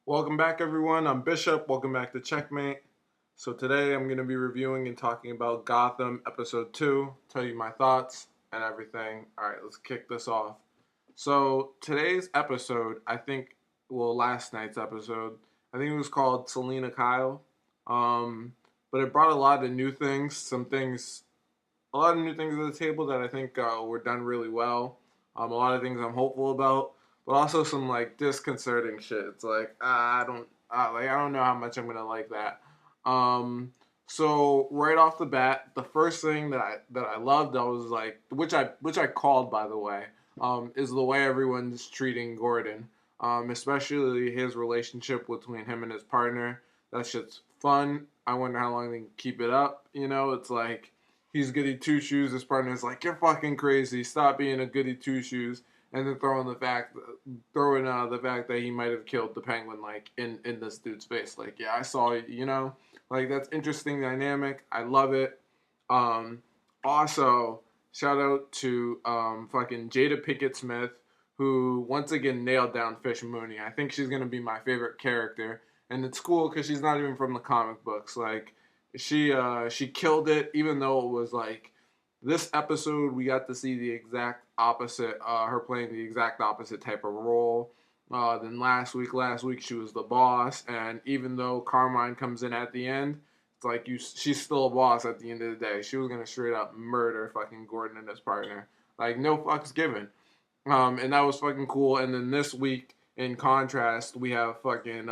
Welcome back, everyone. I'm Bishop. Welcome back to Checkmate. So, today I'm going to be reviewing and talking about Gotham Episode 2, tell you my thoughts and everything. Alright, let's kick this off. So, today's episode, last night's episode, I think it was called Selina Kyle. But it brought a lot of new things, a lot of new things to the table that I think were done really well. A lot of things I'm hopeful about, but also some like disconcerting shit. It's like I don't know how much I'm gonna like that. So right off the bat, the first thing that I loved, I was like, which I called, by the way, is the way everyone's treating Gordon, especially his relationship between him and his partner. That shit's fun. I wonder how long they can keep it up. It's like he's goody two shoes. His partner's like, "You're fucking crazy. Stop being a goody two shoes." And then throwing the fact that he might have killed the Penguin, like in this dude's face. Like, yeah, I saw it. Like that's interesting dynamic. I love it. Um, Also, shout out to fucking Jada Pickett Smith, who once again nailed down Fish Mooney. I think she's gonna be my favorite character, and it's cool because she's not even from the comic books. Like, she killed it, even though it was like this episode we got to see the exact opposite, her playing the exact opposite type of role than last week. Last week she was the boss, and even though Carmine comes in at the end, it's like she's still a boss at the end of the day. She was gonna straight up murder fucking Gordon and his partner, like no fucks given. And that was fucking cool. And then this week, in contrast, we have fucking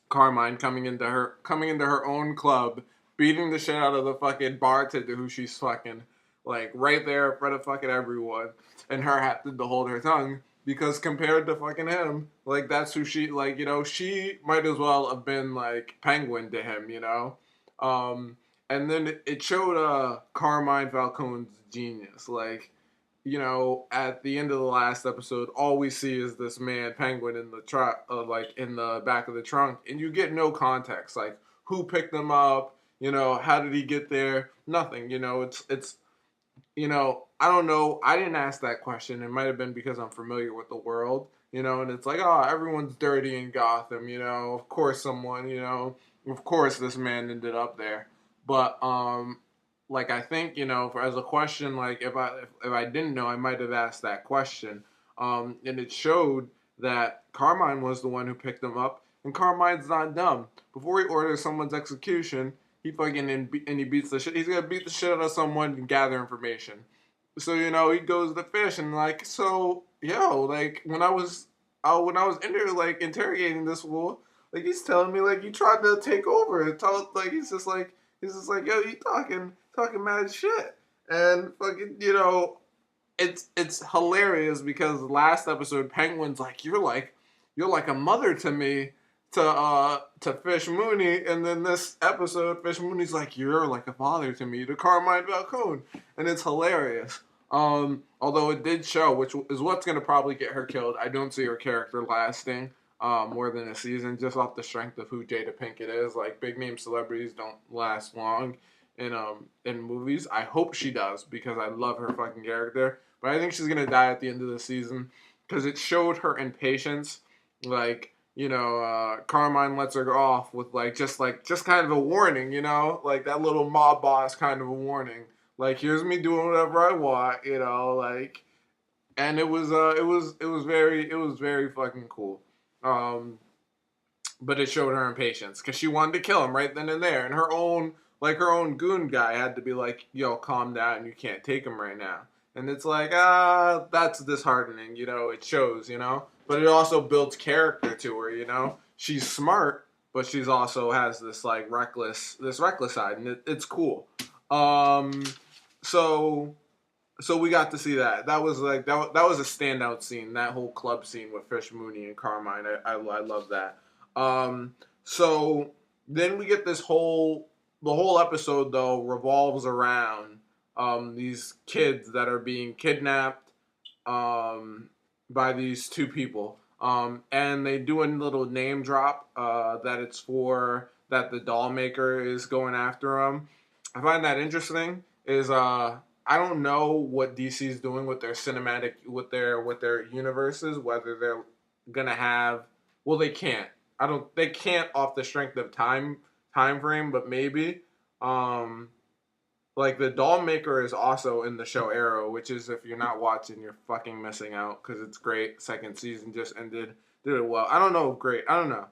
Carmine coming into her own club, beating the shit out of the fucking bartender who she's fucking, like right there in front of fucking everyone, and her having to hold her tongue because compared to fucking him, like that's who she might as well have been like Penguin to him. And then it showed Carmine Falcone's genius, like at the end of the last episode, all we see is this man Penguin in the truck, like in the back of the trunk, and you get no context, like who picked him up, how did he get there? Nothing. I don't know. I didn't ask that question. It might have been because I'm familiar with the world, and it's like, oh, everyone's dirty in Gotham, of course someone, of course this man ended up there, but like I think for as a question, like if I didn't know, I might have asked that question. And it showed that Carmine was the one who picked him up, and Carmine's not dumb. Before he orders someone's execution, he fucking and he beats the shit. He's gonna beat the shit out of someone and gather information. So he goes to Fish and like, so yo, like when I was in there like interrogating this fool, like he's telling me like you tried to take over. Like he's just like, yo, you talking mad shit. And fucking, it's hilarious because last episode Penguin's like, you're like a mother to me, to Fish Mooney, and then this episode Fish Mooney's like, you're like a father to me, to Carmine Falcone. And it's hilarious. Although it did show, which is what's gonna probably get her killed. I don't see her character lasting more than a season, just off the strength of who Jada Pinkett is. Like big name celebrities don't last long in movies. I hope she does because I love her fucking character. But I think she's gonna die at the end of the season because it showed her impatience. Like Carmine lets her off with just kind of a warning. Like that little mob boss kind of a warning. Like here's me doing whatever I want. Like, and it was very fucking cool. Um, but it showed her impatience because she wanted to kill him right then and there, and her own goon guy had to be like, "Yo, calm down, you can't take him right now." And it's like, that's disheartening. It shows, but it also builds character to her. She's smart, but she's also has this reckless side, and it's cool. Um, so so we got to see that. That was like that was a standout scene. That whole club scene with Fish Mooney and Carmine. I love that. So then we get the whole episode though revolves around these kids that are being kidnapped um, by these two people. And they do a little name drop that it's for that the doll maker is going after them. I find that interesting. Is I don't know what DC's doing with their cinematic with their universes. Whether they're gonna have Well, they can't. I don't. They can't off the strength of time frame, but maybe. Um, like the doll maker is also in the show Arrow, which is if you're not watching, you're fucking missing out because it's great. Second season just ended, did it well. I don't know, great. I don't know.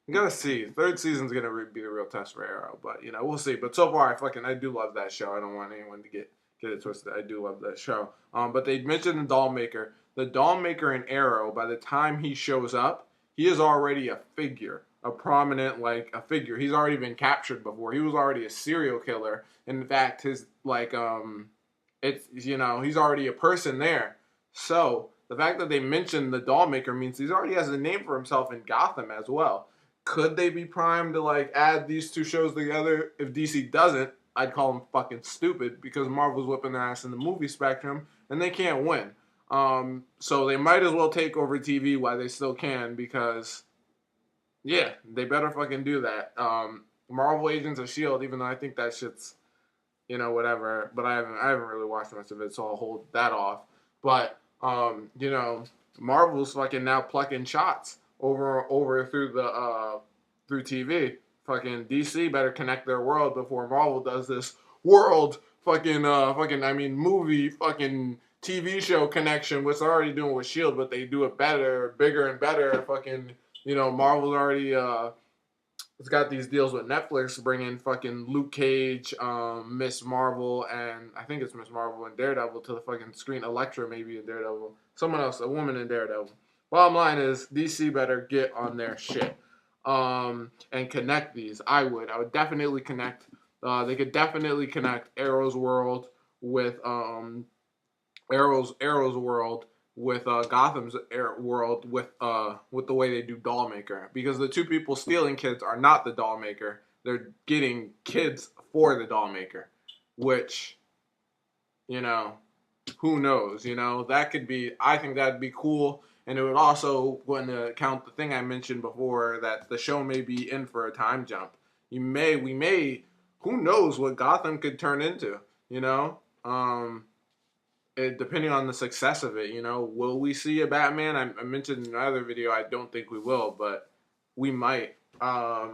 You gotta see. Third season's gonna be the real test for Arrow, but we'll see. But so far, I do love that show. I don't want anyone to get it twisted. I do love that show. But they mentioned the doll maker. The doll maker in Arrow. By the time he shows up, he is already a figure, a prominent like a figure. He's already been captured before. He was already a serial killer. In fact, his it's he's already a person there. So the fact that they mentioned the doll maker means he already has a name for himself in Gotham as well. Could they be primed to like add these two shows together? If DC doesn't, I'd call them fucking stupid because Marvel's whipping their ass in the movie spectrum and they can't win. So they might as well take over TV while they still can because yeah, they better fucking do that. Marvel Agents of Shield, even though I think that shit's whatever, but I haven't really watched much of it, so I'll hold that off. But Marvel's fucking now plucking shots over through TV. Fucking DC better connect their world before Marvel does this world movie fucking TV show connection, which they're already doing with Shield, but they do it better, bigger and better. Fucking Marvel's already it's got these deals with Netflix bringing fucking Luke Cage, Miss Marvel, and I think it's Miss Marvel and Daredevil to the fucking screen. Elektra maybe in Daredevil. Someone else, a woman in Daredevil. Bottom line is DC better get on their shit and connect these. I would definitely connect. They could definitely connect Arrow's world with Arrow's world with Gotham's world with the way they do Dollmaker, because the two people stealing kids are not the Dollmaker. They're getting kids for the Dollmaker, which who knows? That could be. I think that'd be cool, and it would also go into account the thing I mentioned before that the show may be in for a time jump. We may. Who knows what Gotham could turn into? Depending on the success of it, will we see a Batman? I mentioned in another video, I don't think we will, but we might. I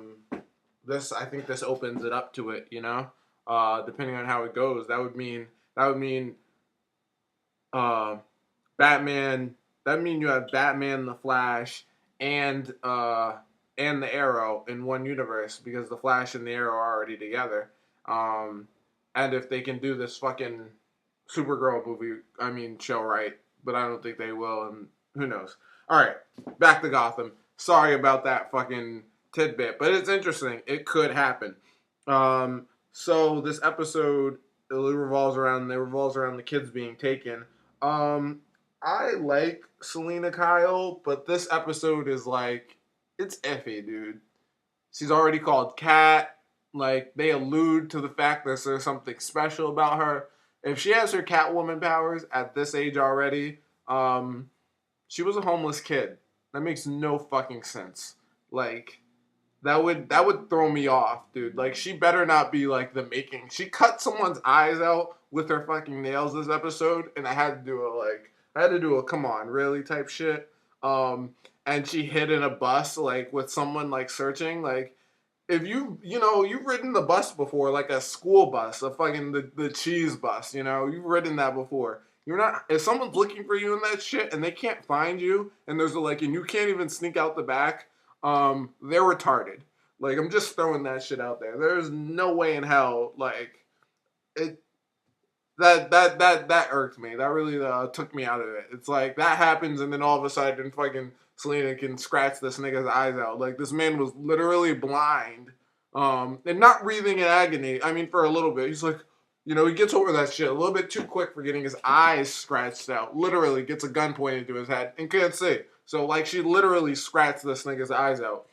think this opens it up to it, depending on how it goes. That would mean Batman. That would mean you have Batman, the Flash, and the Arrow in one universe because the Flash and the Arrow are already together. And if they can do this fucking Supergirl show right, but I don't think they will, and who knows. Alright, back to Gotham. Sorry about that fucking tidbit, but it's interesting. It could happen. So this episode revolves around the kids being taken. I like Selina Kyle, but this episode is like, it's iffy, dude. She's already called Cat. Like, they allude to the fact that there's something special about her. If she has her Catwoman powers at this age already, she was a homeless kid. That makes no fucking sense. Like, that would throw me off, dude. Like, she better not be like the making. She cut someone's eyes out with her fucking nails this episode, and I had to do a come on, really type shit. And she hid in a bus like with someone like searching, like. If you've ridden the bus before, like a school bus, a fucking the cheese bus, you've ridden that before. You're not, if someone's looking for you in that shit and they can't find you and and you can't even sneak out the back, they're retarded. Like, I'm just throwing that shit out there. There's no way in hell, like, it, that irked me. That really took me out of it. It's like, that happens and then all of a sudden fucking Selena can scratch this nigga's eyes out. Like, this man was literally blind, and not breathing in agony. I mean, for a little bit. He's like, he gets over that shit a little bit too quick for getting his eyes scratched out. Literally gets a gun pointed to his head and can't see. So, like, she literally scratched this nigga's eyes out.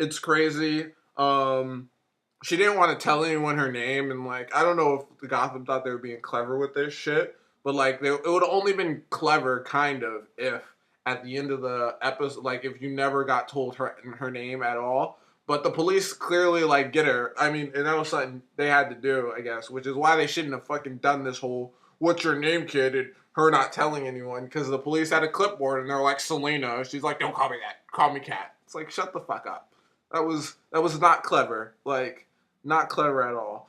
It's crazy. She didn't want to tell anyone her name, and, like, I don't know if the Gotham thought they were being clever with this shit, but, like, it would have only been clever, kind of, if at the end of the episode, like, if you never got told her name at all. But the police clearly, like, get her. I mean, and that was something they had to do, I guess, which is why they shouldn't have fucking done this whole, what's your name, kid? And her not telling anyone because the police had a clipboard and they're like, Selina. She's like, don't call me that. Call me Cat. It's like, shut the fuck up. That was not clever. Like, not clever at all.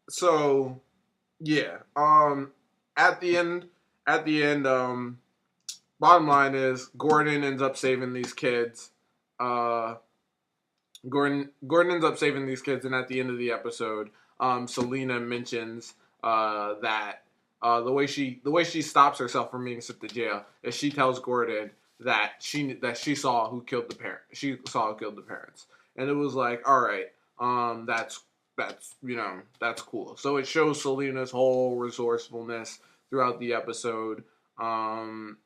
So yeah. At the end, at the end, bottom line is Gordon ends up saving these kids. Uh, Gordon ends up saving these kids, and at the end of the episode, Selina mentions that the way she stops herself from being sent to jail is she tells Gordon that she saw who killed the parent. She saw who killed the parents, and it was like, all right, that's cool. So it shows Selina's whole resourcefulness throughout the episode. Um,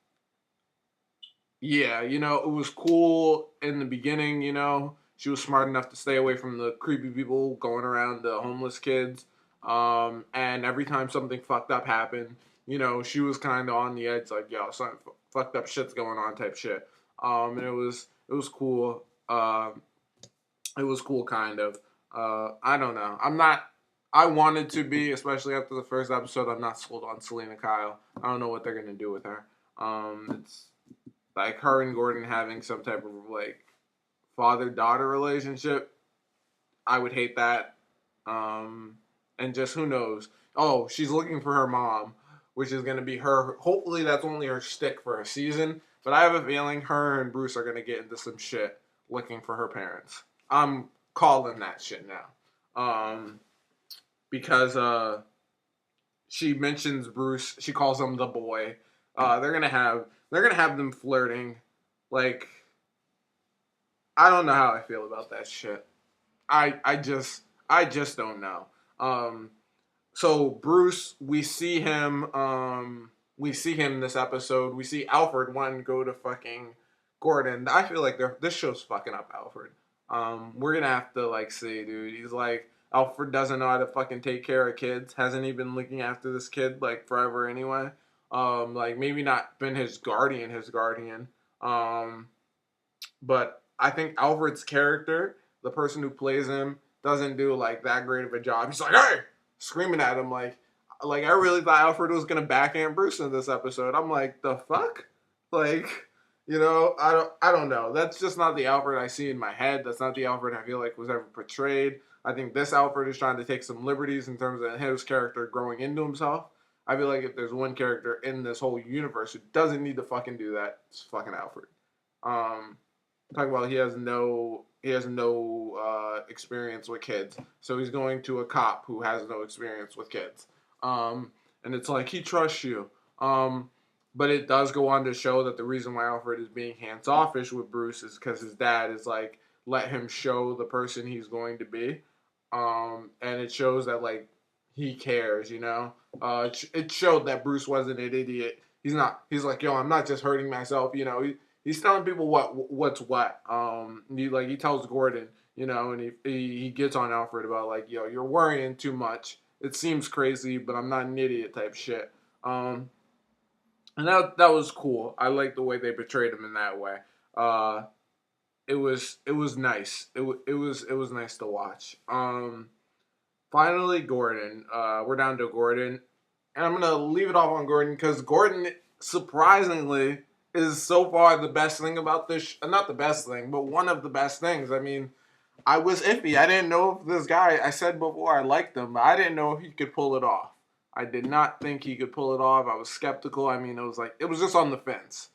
yeah, it was cool in the beginning, She was smart enough to stay away from the creepy people going around the homeless kids. And every time something fucked up happened, she was kind of on the edge, like, yo, something fucked up shit's going on type shit. And it was cool. It was cool, kind of. I don't know. I wanted to be, especially after the first episode. I'm not sold on Selina Kyle. I don't know what they're gonna do with her. It's like her and Gordon having some type of like father-daughter relationship. I would hate that. And just who knows? Oh, she's looking for her mom, which is gonna be her. Hopefully, that's only her shtick for a season. But I have a feeling her and Bruce are gonna get into some shit looking for her parents. I'm calling that shit now. Because she mentions Bruce. She calls him the boy. They're gonna have them flirting. Like, I don't know how I feel about that shit. I just don't know. So Bruce, we see him this episode. We see Alfred one go to fucking Gordon. I feel like this show's fucking up Alfred. We're gonna have to like see, dude. He's like, Alfred doesn't know how to fucking take care of kids. Hasn't he been looking after this kid like forever anyway? Like maybe not been his guardian. Um, but I think Alfred's character, the person who plays him, doesn't do like that great of a job. He's like, hey, screaming at him like I really thought Alfred was gonna backhand Bruce in this episode. I'm like, the fuck? Like, I don't know. That's just not the Alfred I see in my head. That's not the Alfred I feel like was ever portrayed. I think this Alfred is trying to take some liberties in terms of his character growing into himself. I feel like if there's one character in this whole universe who doesn't need to fucking do that, it's fucking Alfred. Um, Talk about he has no experience with kids, so he's going to a cop who has no experience with kids. And it's like he trusts you. But it does go on to show that the reason why Alfred is being hands-offish with Bruce is because his dad is like, let him show the person he's going to be. And it shows that like he cares. It showed that Bruce wasn't an idiot. He's not. He's like, yo, I'm not just hurting myself. He's telling people what's what. He tells Gordon, and he gets on Alfred about like, yo, you're worrying too much. It seems crazy, but I'm not an idiot type shit. And that was cool. I like the way they portrayed him in that way. It was nice. It was nice to watch. Finally, Gordon. We're down to Gordon, and I'm gonna leave it off on Gordon because Gordon surprisingly is so far the best thing about this. Not the best thing, but one of the best things. I mean, I was iffy. I didn't know if this guy. I said before I liked him, but I didn't know if he could pull it off. I did not think he could pull it off. I was skeptical. I mean, it was just on the fence.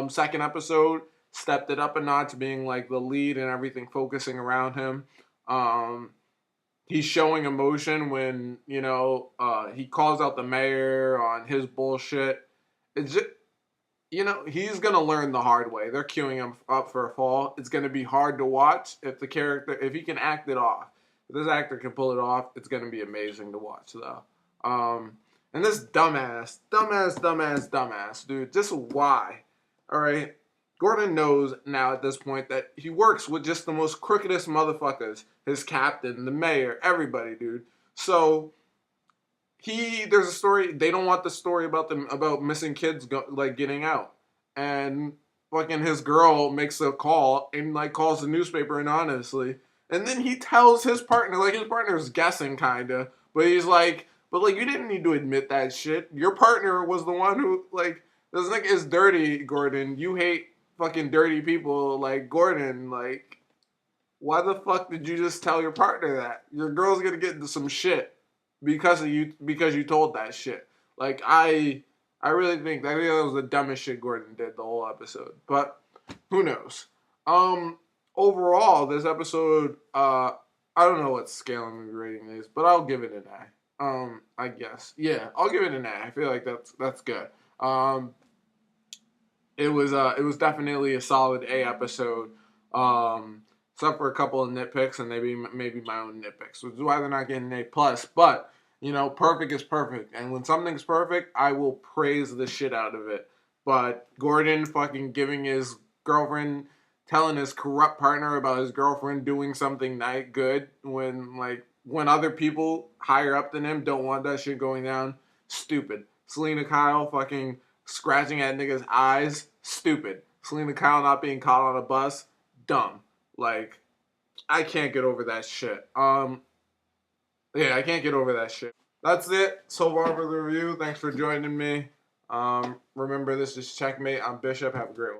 Second episode stepped it up a notch, being like the lead and everything focusing around him. He's showing emotion when he calls out the mayor on his bullshit. It's just, he's gonna learn the hard way. They're queuing him up for a fall. It's gonna be hard to watch if he can act it off. If this actor can pull it off, it's gonna be amazing to watch though. And this dumbass, dude, just why? All right, Gordon knows now at this point that he works with just the most crookedest motherfuckers. His captain, the mayor, everybody, dude. So there's a story. They don't want the story about missing kids getting out, and fucking his girl makes a call and like calls the newspaper anonymously, and then he tells his partner, like his partner's guessing kinda, but he's like, But like, you didn't need to admit that shit. Your partner was the one who like this nigga is dirty, Gordon. You hate fucking dirty people, like Gordon. Like, why the fuck did you just tell your partner that your girl's gonna get into some shit because of you because you told that shit? Like, I really think that was the dumbest shit Gordon did the whole episode. But who knows? Overall, this episode, I don't know what scale I'm gonna be rating this, but I'll give it an A. I guess. Yeah, I'll give it an A. I feel like that's good. It was definitely a solid A episode. Except for a couple of nitpicks and maybe my own nitpicks, which is why they're not getting an A plus. But perfect is perfect, and when something's perfect, I will praise the shit out of it. But Gordon fucking giving his girlfriend, telling his corrupt partner about his girlfriend doing something not good when other people higher up than him don't want that shit going down, stupid. Selina Kyle fucking scratching at niggas' eyes, stupid. Selina Kyle not being caught on a bus, dumb. Like, I can't get over that shit. Yeah, I can't get over that shit. That's it so far for the review. Thanks for joining me. Remember, this is Checkmate. I'm Bishop. Have a great one.